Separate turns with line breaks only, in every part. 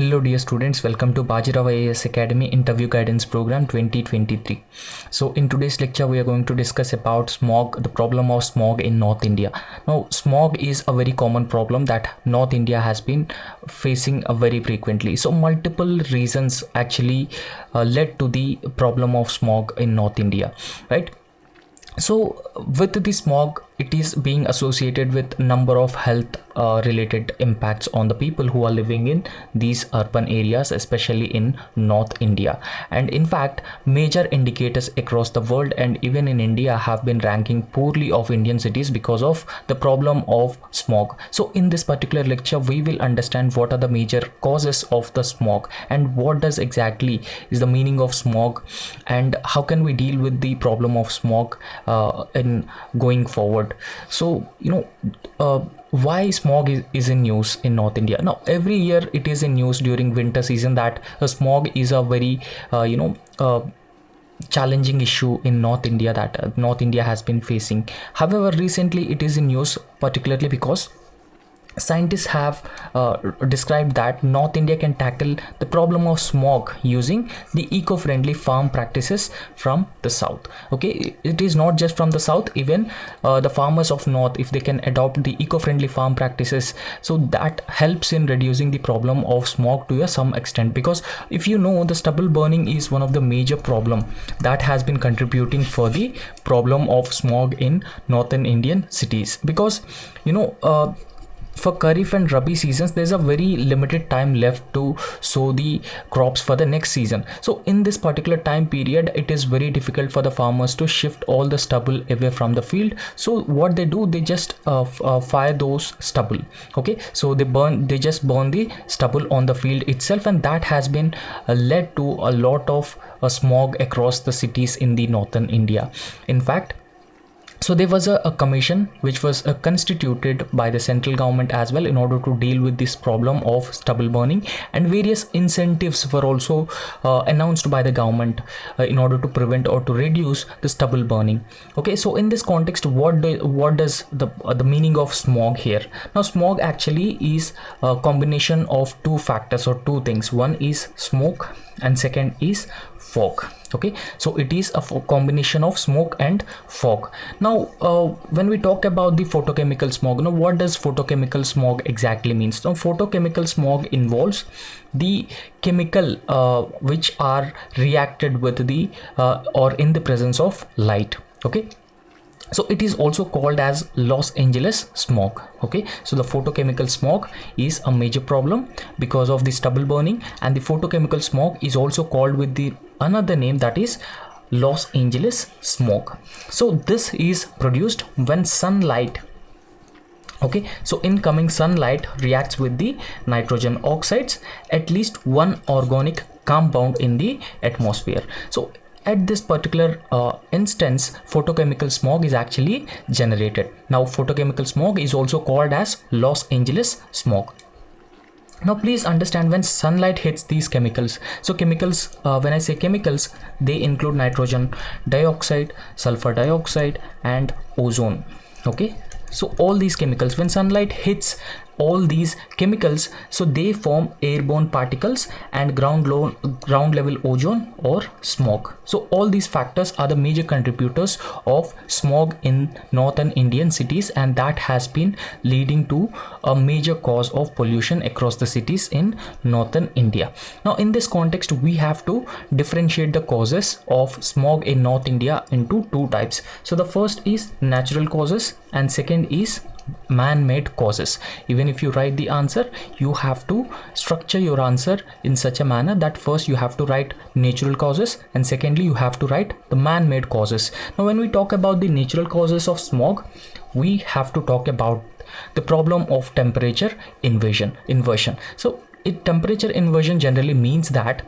Hello dear students, welcome to Bajirao Ias Academy Interview Guidance Program 2023. So in today's lecture we are going to discuss about smog, the problem of smog in North India. Now smog is a very common problem that North India has been facing very frequently. So multiple reasons actually led to the problem of smog in North India, right? So with the smog, it is being associated with number of health related impacts on the people who are living in these urban areas, especially in North India. And in fact, major indicators across the world and even in India have been ranking poorly of Indian cities because of the problem of smog. So in this particular lecture, we will understand what are the major causes of the smog and what does exactly is the meaning of smog and how can we deal with the problem of smog in going forward. So why smog is in news in North India. Now every year it is in news during winter season that smog is a very challenging issue in North India that North India has been facing. However, recently it is in news particularly because scientists have described that North India can tackle the problem of smog using the eco-friendly farm practices from the south. Okay, it is not just from the south, even the farmers of north, if they can adopt the eco-friendly farm practices, so that helps in reducing the problem of smog to some extent. Because if you know, the stubble burning is one of the major problem that has been contributing for the problem of smog in northern Indian cities. Because for Kharif and Rabi seasons, there's a very limited time left to sow the crops for the next season. So in this particular time period, it is very difficult for the farmers to shift all the stubble away from the field. So what they do, they just fire those stubble. Okay, so they just burn the stubble on the field itself, and that has been led to a lot of smog across the cities in the northern India. In fact, so there was a commission which was constituted by the central government as well in order to deal with this problem of stubble burning, and various incentives were also announced by the government in order to prevent or to reduce the stubble burning. Okay, so in this context, what does the meaning of smog here? Now smog actually is a combination of two factors or two things. One is smoke and second is fog. Okay, so it is a combination of smoke and fog. Now when we talk about the photochemical smog, what does photochemical smog exactly means? Now photochemical smog involves the chemical which are reacted with the or in the presence of light. Okay, so it is also called as Los Angeles smog. Okay, so the photochemical smog is a major problem because of the stubble burning, and the photochemical smog is also called with the another name, that is Los Angeles smog. So this is produced when sunlight, okay, so incoming sunlight reacts with the nitrogen oxides, at least one organic compound in the atmosphere. So at this particular instance, photochemical smog is actually generated. Now photochemical smog is also called as Los Angeles smog. Now please understand, when sunlight hits these chemicals, so chemicals, when I say chemicals, they include nitrogen dioxide, sulfur dioxide and ozone. Okay, so all these chemicals, when sunlight hits all these chemicals, so they form airborne particles and ground level ozone or smog. So all these factors are the major contributors of smog in northern Indian cities, and that has been leading to a major cause of pollution across the cities in northern India. Now in this context, we have to differentiate the causes of smog in North India into two types. So the first is natural causes and second is man-made causes. Even if you write the answer, you have to structure your answer in such a manner that first you have to write natural causes and secondly you have to write the man-made causes. Now when we talk about the natural causes of smog, we have to talk about the problem of temperature inversion. So temperature inversion generally means that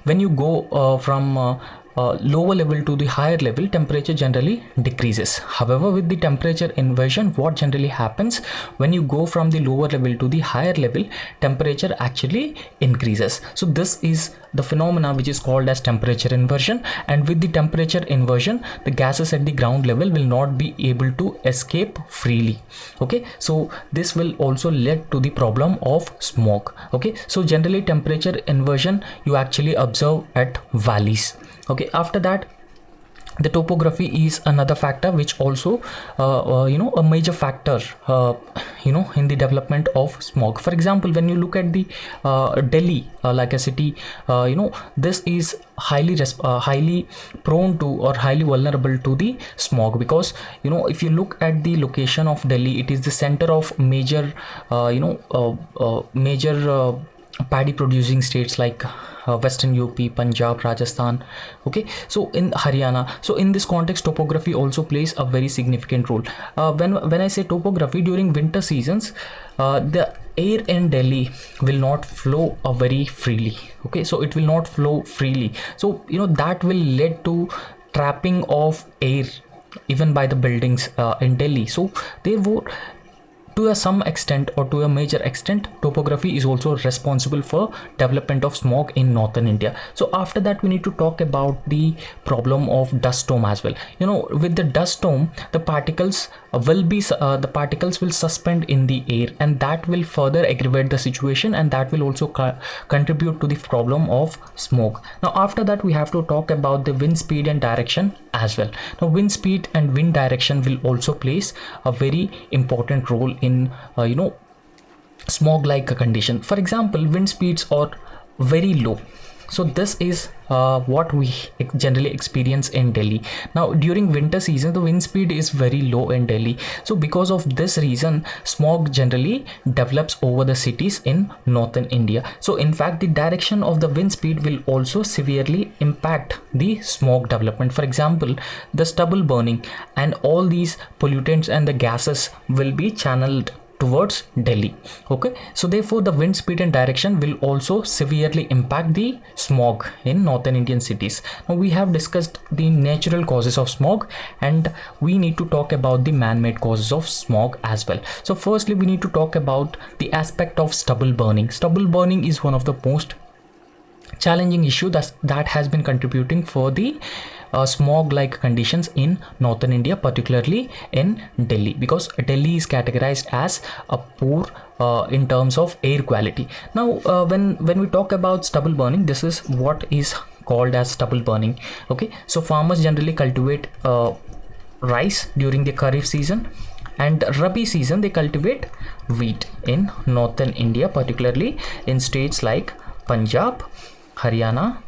when you go from lower level to the higher level, temperature generally decreases. However, with the temperature inversion, what generally happens when you go from the lower level to the higher level, temperature actually increases. So this is the phenomena which is called as temperature inversion. And with the temperature inversion, the gases at the ground level will not be able to escape freely. Okay, so this will also lead to the problem of smog. Okay, so generally temperature inversion you actually observe at valleys. Okay, after that, the topography is another factor which also a major factor in the development of smog. For example, when you look at the Delhi, like a city, this is highly prone to or highly vulnerable to the smog, because if you look at the location of Delhi, it is the center of major paddy producing states like western UP, Punjab, Rajasthan. Okay, so in Haryana. So in this context, topography also plays a very significant role. When I say topography, during winter seasons, the air in Delhi will not flow very freely. Okay, so it will not flow freely. So that will lead to trapping of air even by the buildings in Delhi. So therefore, to some extent or to a major extent, topography is also responsible for development of smog in northern India. So after that, we need to talk about the problem of dust storm as well. With the dust storm, the particles will suspend in the air, and that will further aggravate the situation, and that will also contribute to the problem of smog. Now after that, we have to talk about the wind speed and direction as well. Now wind speed and wind direction will also plays a very important role in smog like condition. For example, wind speeds are very low. So this is what we generally experience in Delhi. Now during winter season, the wind speed is very low in Delhi. So because of this reason, smog generally develops over the cities in northern India. So in fact, the direction of the wind speed will also severely impact the smog development. For example, the stubble burning and all these pollutants and the gases will be channeled towards Delhi. Okay, so therefore the wind speed and direction will also severely impact the smog in northern Indian cities. Now we have discussed the natural causes of smog, and we need to talk about the man-made causes of smog as well. So firstly, we need to talk about the aspect of stubble burning. Stubble burning is one of the most challenging issue that has been contributing for the smog like conditions in northern India, particularly in Delhi, because Delhi is categorized as a poor in terms of air quality. Now when we talk about stubble burning, this is what is called as stubble burning. Okay, so farmers generally cultivate rice during the Kharif season, and Rabi season they cultivate wheat in northern India, particularly in states like Punjab, Haryana,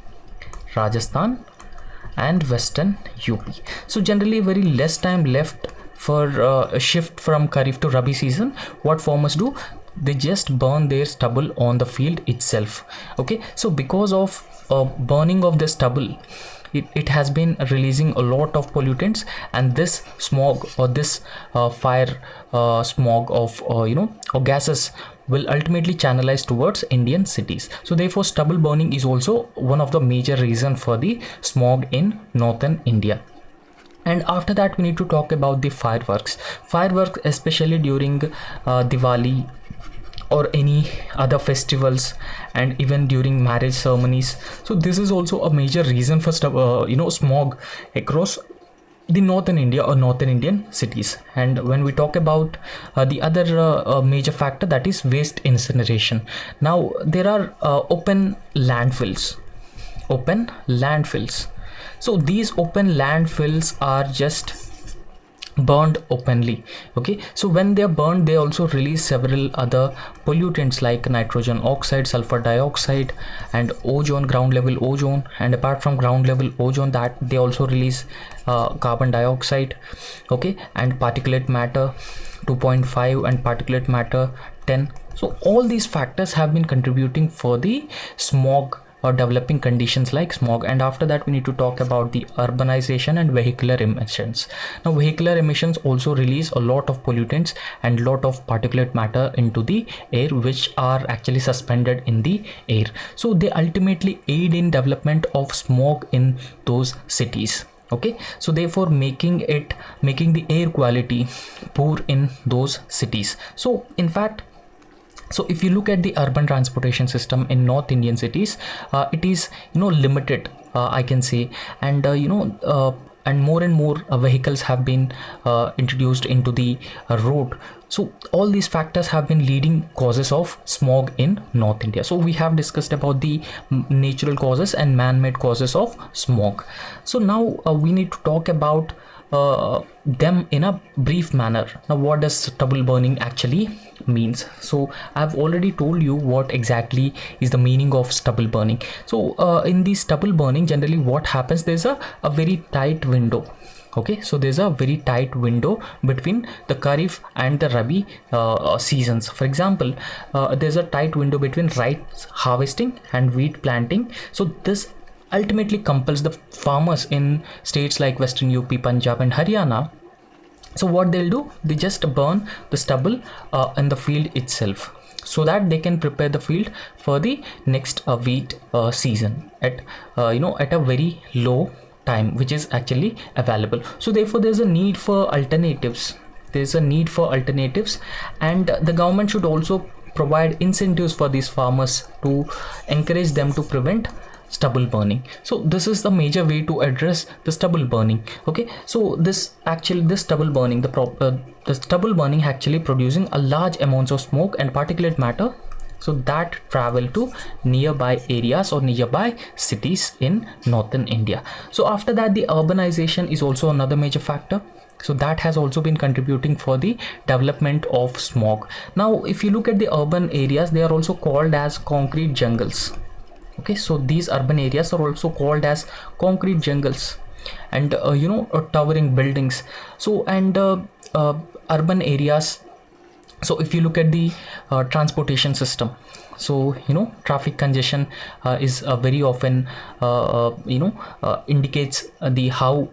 Rajasthan and western UP. So generally very less time left for a shift from Kharif to Rabi season. What farmers do, they just burn their stubble on the field itself. Okay, so because of burning of the stubble, it has been releasing a lot of pollutants, and this smog or this fire smog of or gases will ultimately channelize towards Indian cities. So therefore stubble burning is also one of the major reason for the smog in northern India. And after that, we need to talk about the fireworks, especially during Diwali or any other festivals, and even during marriage ceremonies. So this is also a major reason for smog across the northern India or northern Indian cities. And when we talk about the other major factor, that is waste incineration. Now there are open landfills. So these open landfills are just burned openly. Okay, so when they are burned, they also release several other pollutants like nitrogen oxide, sulfur dioxide and ozone, ground level ozone. And apart from ground level ozone, that they also release carbon dioxide, okay, and particulate matter 2.5 and particulate matter 10. So all these factors have been contributing for the smog developing conditions like smog. And after that we need to talk about the urbanization and vehicular emissions. Now vehicular emissions also release a lot of pollutants and lot of particulate matter into the air, which are actually suspended in the air. So they ultimately aid in development of smog in those cities. Okay, so therefore making the air quality poor in those cities. So in fact, so if you look at the urban transportation system in North Indian cities, it is limited, I can say. And and more vehicles have been introduced into the road. So all these factors have been leading causes of smog in North India. So we have discussed about the natural causes and man-made causes of smog. So now we need to talk about them in a brief manner. Now what does stubble burning actually means? So I've already told you what exactly is the meaning of stubble burning. So in the stubble burning, generally what happens, there's a very tight window. Okay, so there's a very tight window between the Kharif and the Rabi seasons. For example, there's a tight window between rice harvesting and wheat planting. So this ultimately compels the farmers in states like Western UP, Punjab and Haryana. So what they'll do, they just burn the stubble in the field itself, so that they can prepare the field for the next wheat season at at a very low time, which is actually available. So therefore there's a need for alternatives. And the government should also provide incentives for these farmers to encourage them to prevent stubble burning. So this is the major way to address the stubble burning. Okay, so this stubble burning, the stubble burning actually producing a large amounts of smoke and particulate matter, so that travel to nearby areas or nearby cities in northern India. So after that, the urbanization is also another major factor. So that has also been contributing for the development of smog. Now if you look at the urban areas, they are also called as concrete jungles. Okay, so these urban areas are also called as concrete jungles, and towering buildings. So and urban areas, so if you look at the transportation system, so traffic congestion is very often indicates the how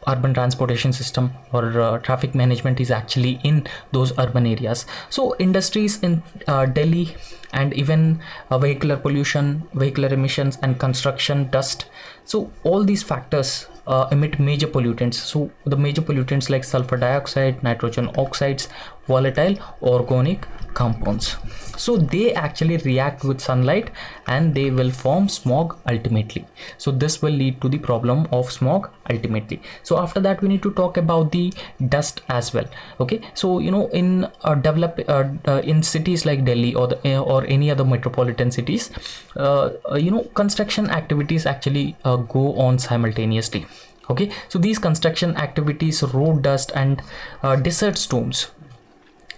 urban transportation system or traffic management is actually in those urban areas. So industries in Delhi, and even vehicular pollution, vehicular emissions and construction dust, so all these factors emit major pollutants. So the major pollutants like sulfur dioxide, nitrogen oxides, volatile organic compounds, so they actually react with sunlight and they will form smog ultimately. So this will lead to the problem of smog ultimately. So after that, we need to talk about the dust as well. Okay, so in in cities like Delhi or any other metropolitan cities, construction activities actually go on simultaneously. Okay, so these construction activities, road dust and desert storms,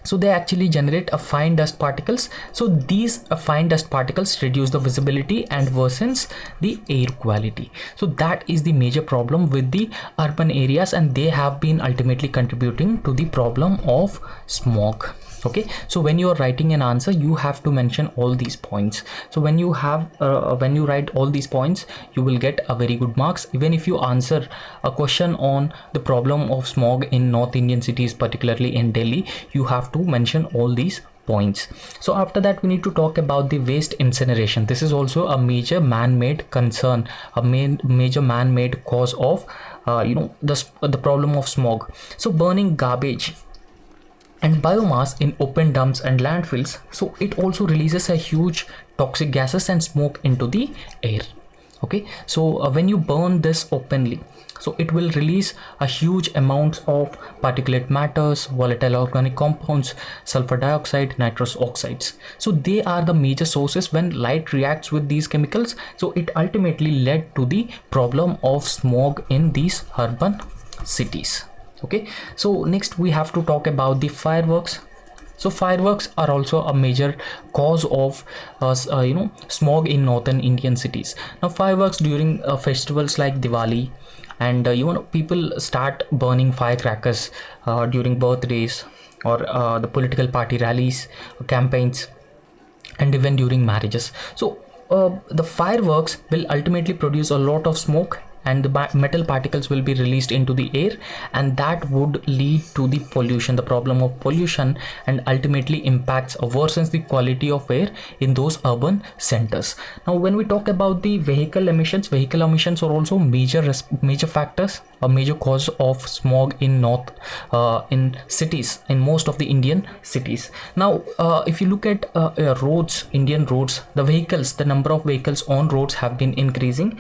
so they actually generate a fine dust particles. So these fine dust particles reduce the visibility and worsens the air quality. So that is the major problem with the urban areas, and they have been ultimately contributing to the problem of smog. Okay, so when you are writing an answer, you have to mention all these points. So when you write all these points, you will get a very good marks. Even if you answer a question on the problem of smog in North Indian cities, particularly in Delhi, you have to mention all these points. So after that, we need to talk about the waste incineration. This is also a major man-made concern, a major man-made cause of the problem of smog. So burning garbage and biomass in open dumps and landfills, so it also releases a huge toxic gases and smoke into the air. Okay, so when you burn this openly, so it will release a huge amounts of particulate matters, volatile organic compounds, sulfur dioxide, nitrous oxides. So they are the major sources. When light reacts with these chemicals, so it ultimately led to the problem of smog in these urban cities. Okay, so next we have to talk about the fireworks. So fireworks are also a major cause of smog in northern Indian cities. Now fireworks during festivals like Diwali, and people start burning firecrackers during birthdays or the political party rallies, campaigns, and even during marriages. So the fireworks will ultimately produce a lot of smoke, and the metal particles will be released into the air, and that would lead to the pollution, the problem of pollution, and ultimately impacts or worsens the quality of air in those urban centers. Now when we talk about the vehicle emissions are also major factors, a major cause of smog in in cities, in most of the Indian cities. Now if you look at Indian roads, the number of vehicles on roads have been increasing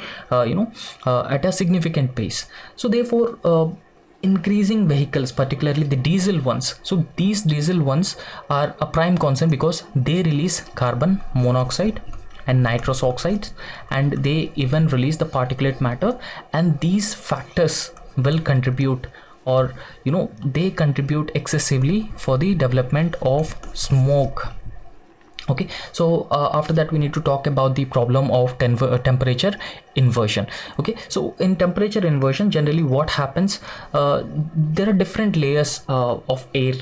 at a significant pace. So therefore increasing vehicles, particularly the diesel ones, so these diesel ones are a prime concern because they release carbon monoxide and nitrous oxides, and they even release the particulate matter, and these factors will contribute, or they contribute excessively for the development of smoke. Okay, so after that we need to talk about the problem of temperature inversion. Okay, so in temperature inversion, generally what happens, there are different layers of air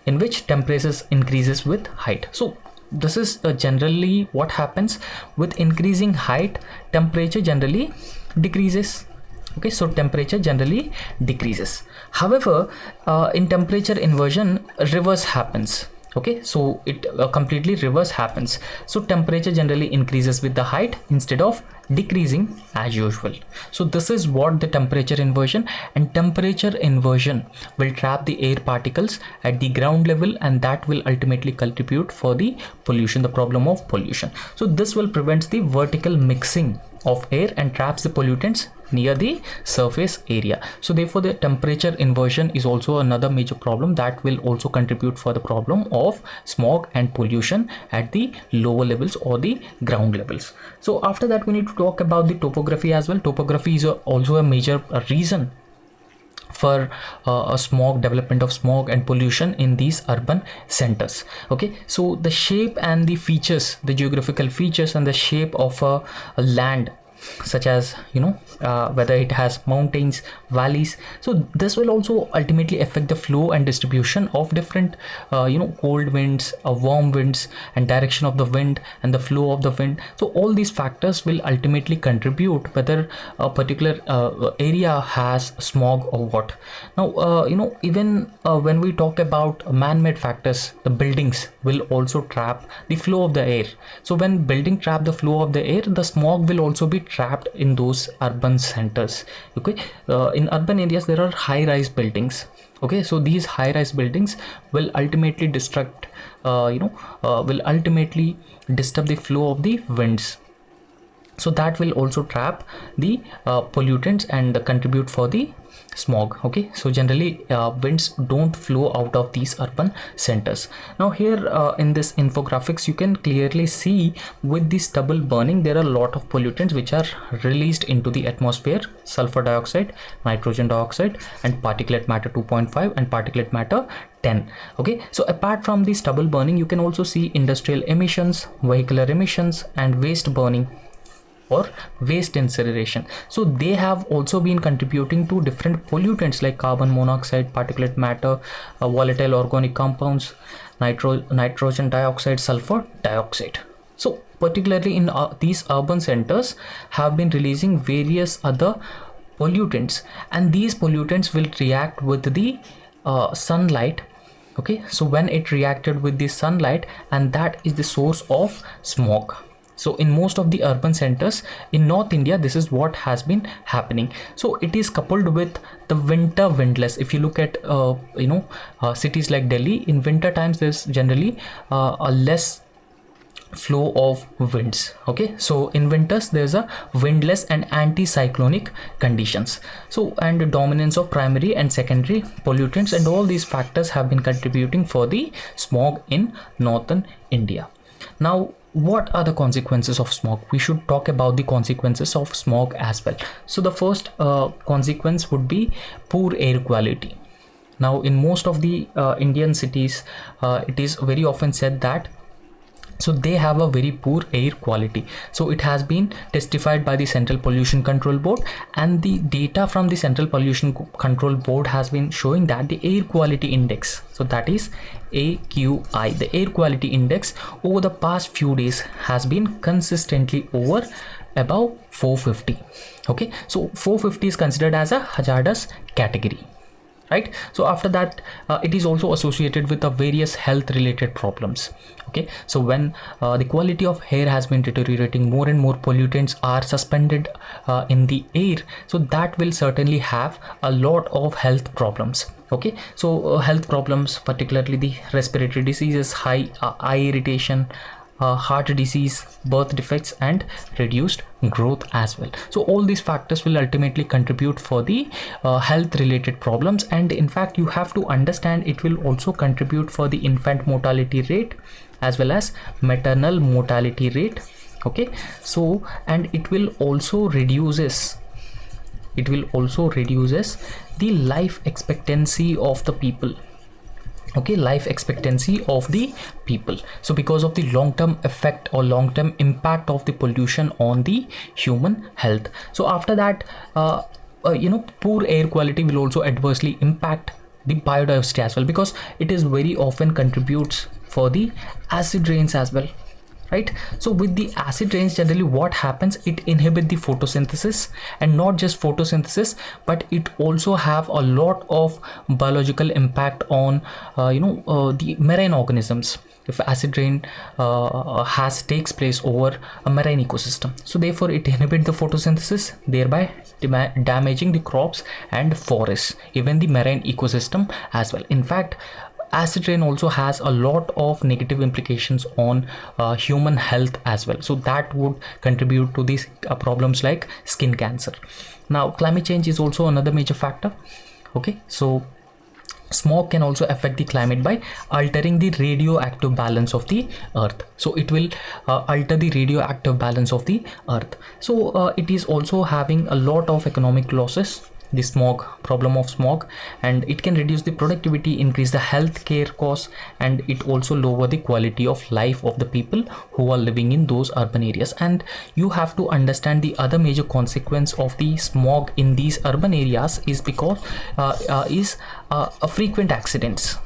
in which temperatures increases with height. So this is generally what happens. With increasing height, temperature generally decreases. Okay, so temperature generally decreases. However, in temperature inversion, reverse happens. Okay, so it completely reverse happens. So temperature generally increases with the height instead of decreasing as usual. So this is what the temperature inversion, and temperature inversion will trap the air particles at the ground level, and that will ultimately contribute for the pollution, the problem of pollution. So this will prevent the vertical mixing of air and traps the pollutants near the surface area. So therefore the temperature inversion is also another major problem that will also contribute for the problem of smog and pollution at the lower levels or the ground levels. So after that we need to talk about the topography as well. Topography is also a major reason for a development of smog and pollution in these urban centers. Okay, so the shape and the features, the geographical features and the shape of a land, such as whether it has mountains, valleys, so this will also ultimately affect the flow and distribution of different cold winds, warm winds, and direction of the wind and the flow of the wind. So all these factors will ultimately contribute whether a particular area has smog or what. Now even when we talk about man-made factors, the buildings will also trap the flow of the air. So when building trap the flow of the air, the smog will also be trapped in those urban centers. Okay, in urban areas there are high-rise buildings. Okay, so these high-rise buildings will ultimately disturb the flow of the winds. So that will also trap the pollutants and contribute for the smog. Okay, so generally winds don't flow out of these urban centers. Now here in this infographics you can clearly see with the stubble burning there are a lot of pollutants which are released into the atmosphere: sulfur dioxide, nitrogen dioxide, and particulate matter 2.5 and particulate matter 10. Okay, so apart from the stubble burning you can also see industrial emissions, vehicular emissions, and waste burning or waste incineration. So they have also been contributing to different pollutants like carbon monoxide, particulate matter, volatile organic compounds, nitrogen dioxide, sulfur dioxide. So particularly in these urban centers have been releasing various other pollutants, and these pollutants will react with the sunlight. Okay, so when it reacted with the sunlight, and that is the source of smog. So in most of the urban centers in North India, this is what has been happening. So it is coupled with the winter windless. If you look at cities like Delhi, in winter times there's generally a less flow of winds. Okay, so in winters there's a windless and anticyclonic conditions. So and the dominance of primary and secondary pollutants, and all these factors have been contributing for the smog in northern India. Now what are the consequences of smog? We should talk about the consequences of smog as well. So the first consequence would be poor air quality. Now in most of the Indian cities it is very often said that So they have a very poor air quality. So it has been testified by the Central Pollution Control Board, and the data from the Central Pollution Control Board has been showing that the air quality index, so that is AQI, the air quality index over the past few days has been consistently over above 450. Okay, so 450 is considered as a hazardous category, right? So after that, it is also associated with the various health related problems. Okay, so when the quality of air has been deteriorating, more and more pollutants are suspended in the air, so that will certainly have a lot of health problems. Okay, so health problems, particularly the respiratory diseases, high eye irritation, heart disease, birth defects, and reduced growth as well. So all these factors will ultimately contribute for the health related problems, and in fact you have to understand it will also contribute for the infant mortality rate as well as maternal mortality rate. Okay, so and it will also reduces the life expectancy of the people. Okay, life expectancy of the people. So because of the long-term effect or long-term impact of the pollution on the human health. So after that, poor air quality will also adversely impact the biodiversity as well, because it is very often contributes for the acid rains as well, right? So with the acid rains, generally what happens, it inhibit the photosynthesis, and not just photosynthesis, but it also have a lot of biological impact on the marine organisms if acid rain takes place over a marine ecosystem. So therefore it inhibits the photosynthesis, thereby damaging the crops and forests, even the marine ecosystem as well. In fact, acid rain also has a lot of negative implications on human health as well. So that would contribute to these problems like skin cancer. Now climate change is also another major factor. Okay, so smog can also affect the climate by altering the radioactive balance of the earth. So it will alter the radioactive balance of the earth. So it is also having a lot of economic losses, the problem of smog, and it can reduce the productivity, increase the healthcare costs, and it also lower the quality of life of the people who are living in those urban areas. And you have to understand the other major consequence of the smog in these urban areas is because frequent accidents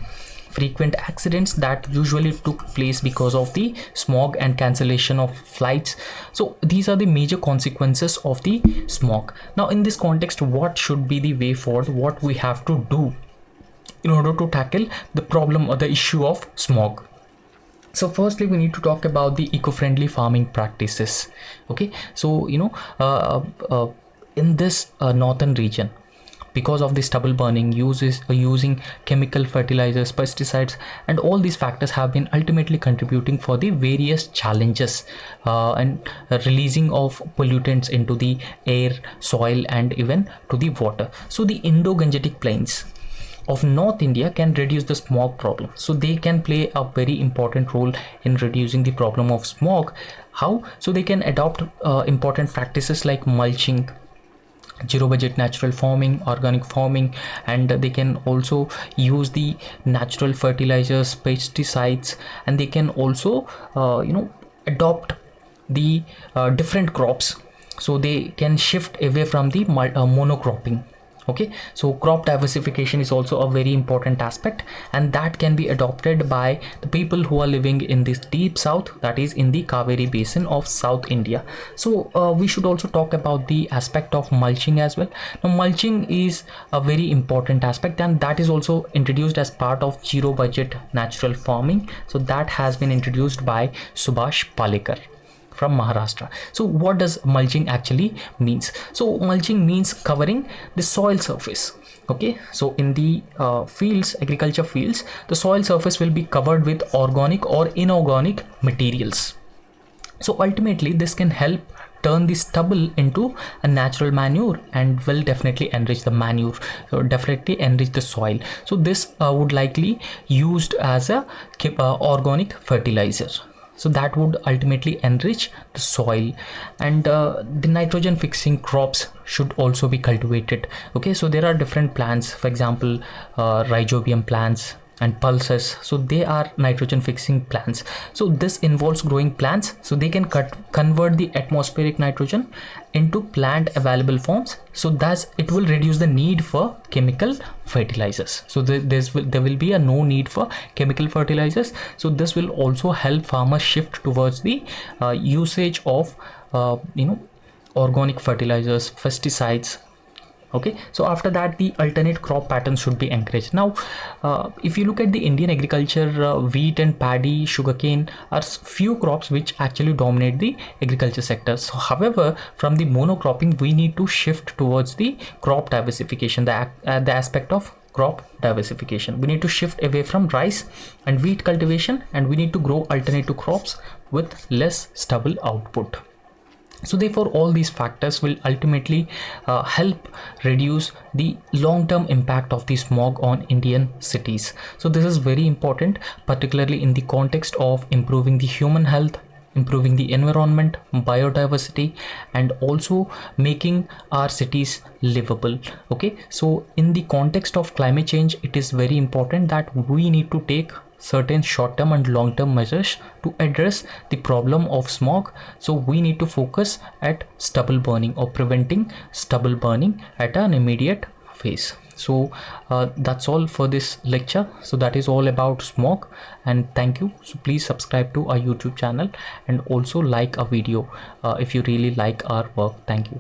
that usually took place because of the smog and cancellation of flights. So these are the major consequences of the smog. Now in this context, what should be the way forward, what we have to do in order to tackle the problem or the issue of smog? So firstly, we need to talk about the eco-friendly farming practices. Okay, so in this northern region, because of the stubble burning, using chemical fertilizers, pesticides, and all these factors have been ultimately contributing for the various challenges and releasing of pollutants into the air, soil, and even to the water. So the Indo-Gangetic plains of North India can reduce the smog problem. So they can play a very important role in reducing the problem of smog. How? So they can adopt important practices like mulching, zero budget natural farming, organic farming, and they can also use the natural fertilizers, pesticides, and they can also adopt the different crops. So they can shift away from the monocropping. Okay, so crop diversification is also a very important aspect, and that can be adopted by the people who are living in this deep south, that is in the Kaveri basin of South India. So we should also talk about the aspect of mulching as well. Now mulching is a very important aspect, and that is also introduced as part of zero budget natural farming. So that has been introduced by Subhash Palekar from Maharashtra. So what does mulching actually means? So mulching means covering the soil surface. Okay, so in the agriculture fields, the soil surface will be covered with organic or inorganic materials. So ultimately this can help turn the stubble into a natural manure and will definitely enrich the manure, so definitely enrich the soil. So this would likely used as a organic fertilizer. So that would ultimately enrich the soil, and the nitrogen fixing crops should also be cultivated. Okay, so there are different plants, for example rhizobium plants, and pulses. So they are nitrogen fixing plants. So this involves growing plants so they can convert the atmospheric nitrogen into plant available forms, so thus it will reduce the need for chemical fertilizers. So there will be a no need for chemical fertilizers. So this will also help farmers shift towards the usage of organic fertilizers, pesticides. Okay, so after that the alternate crop patterns should be encouraged. Now if you look at the Indian agriculture, wheat and paddy, sugarcane are few crops which actually dominate the agriculture sector. So however, from the monocropping we need to shift towards the crop diversification, the aspect of crop diversification. We need to shift away from rice and wheat cultivation, and we need to grow alternative crops with less stubble output. So therefore all these factors will ultimately help reduce the long-term impact of the smog on Indian cities. So this is very important, particularly in the context of improving the human health, improving the environment, biodiversity, and also making our cities livable. Okay, so in the context of climate change, it is very important that we need to take certain short-term and long-term measures to address the problem of smog. So we need to focus at stubble burning or preventing stubble burning at an immediate phase. So that's all for this lecture. So that is all about smog, and thank you. So please subscribe to our YouTube channel and also like our video if you really like our work. Thank you.